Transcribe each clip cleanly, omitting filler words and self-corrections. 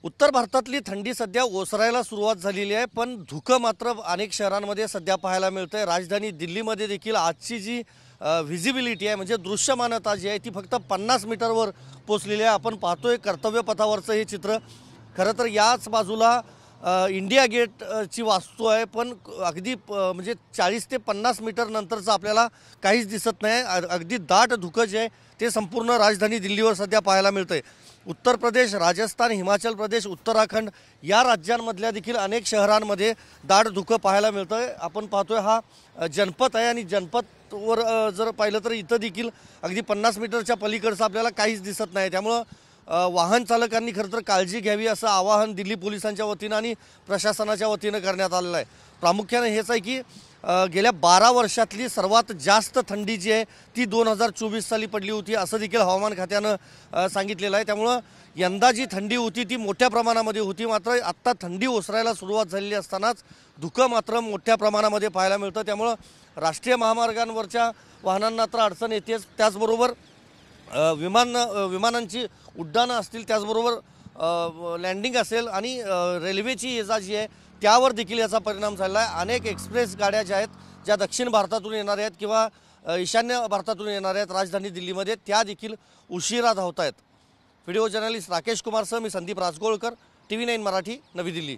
उत्तर भारतातली थंडी सध्या ओसरायला सुरुवात झालेली आहे, पण धुकं मात्र अनेक शहरांमध्ये सध्या पाहायला मिळतंय। राजधानी दिल्लीमध्ये देखील आजची जी व्हिजिबिलिटी आहे म्हणजे दृश्यमानता जी आहे ती फक्त 50 मीटरवर पोहोचलेली आहे। आपण पाहतोय कर्तव्य पथावरचं हे चित्र। खरं तर याच बाजूला इंडिया गेटची वास्तू आहे, पण अगदी म्हणजे 40 ते 50 मीटर नंतरचं आपल्याला काहीच दिसत नाही। अगदी दाट धुकं जे आहे ते संपूर्ण राजधानी दिल्लीवर सध्या पाहायला मिळतंय। उत्तर प्रदेश, राजस्थान, हिमाचल प्रदेश, उत्तराखंड या राज्यांमधल्या देखील अनेक शहरांमध्ये दाट धुकं पाहायला मिळतंय। आपण पाहतोय हा जनपद आहे आणि जनपदवर जर पाहिलं तर इथं देखील अगदी 50 मीटरच्या पलीकडचं आपल्याला काहीच दिसत नाही। त्यामुळं वाहन चालकांनी खरं तर काळजी घ्यावी असं आवाहन दिल्ली पोलिसांच्या वतीनं आणि प्रशासनाच्या वतीनं करण्यात आलेलं आहे। प्रामुख्याने हेच आहे की गेल्या 12 वर्षातली सर्वात जास्त थंडी जी आहे ती 2024 साली पडली होती असं देखील हवामान खात्यानं सांगितलेलं आहे। त्यामुळं यंदा जी थंडी होती ती मोठ्या प्रमाणामध्ये होती, मात्र आत्ता थंडी ओसरायला सुरुवात झालेली असतानाच धुकं मात्र मोठ्या प्रमाणामध्ये पाहायला मिळतं। त्यामुळं राष्ट्रीय महामार्गांवरच्या वाहनांना तर अडचण येतेच, त्याचबरोबर विमानांची उड्डाणं असतील, त्याचबरोबर लँडिंग असेल आणि रेल्वेची ये जा जी आहे त्यावर देखील याचा परिणाम झालेला आहे। अनेक एक्सप्रेस गाड्या ज्या आहेत, ज्या दक्षिण भारतातून येणाऱ्या आहेत किंवा ईशान्य भारतातून येणाऱ्या आहेत राजधानी दिल्लीमध्ये, त्या देखील उशिरा धावत आहेत। व्हिडिओ जर्नलिस्ट राकेश कुमारसह मी संदीप राजगोळकर, TV9 मराठी, नवी दिल्ली।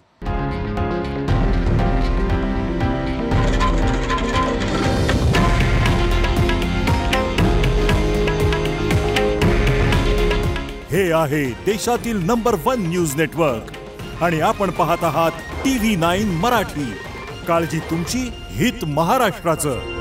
हे आहे देशातील नंबर 1 न्यूज नेटवर्क आणि आपण पाहत आहात TV9 मराठी। काळजी तुमची, हित महाराष्ट्राचं।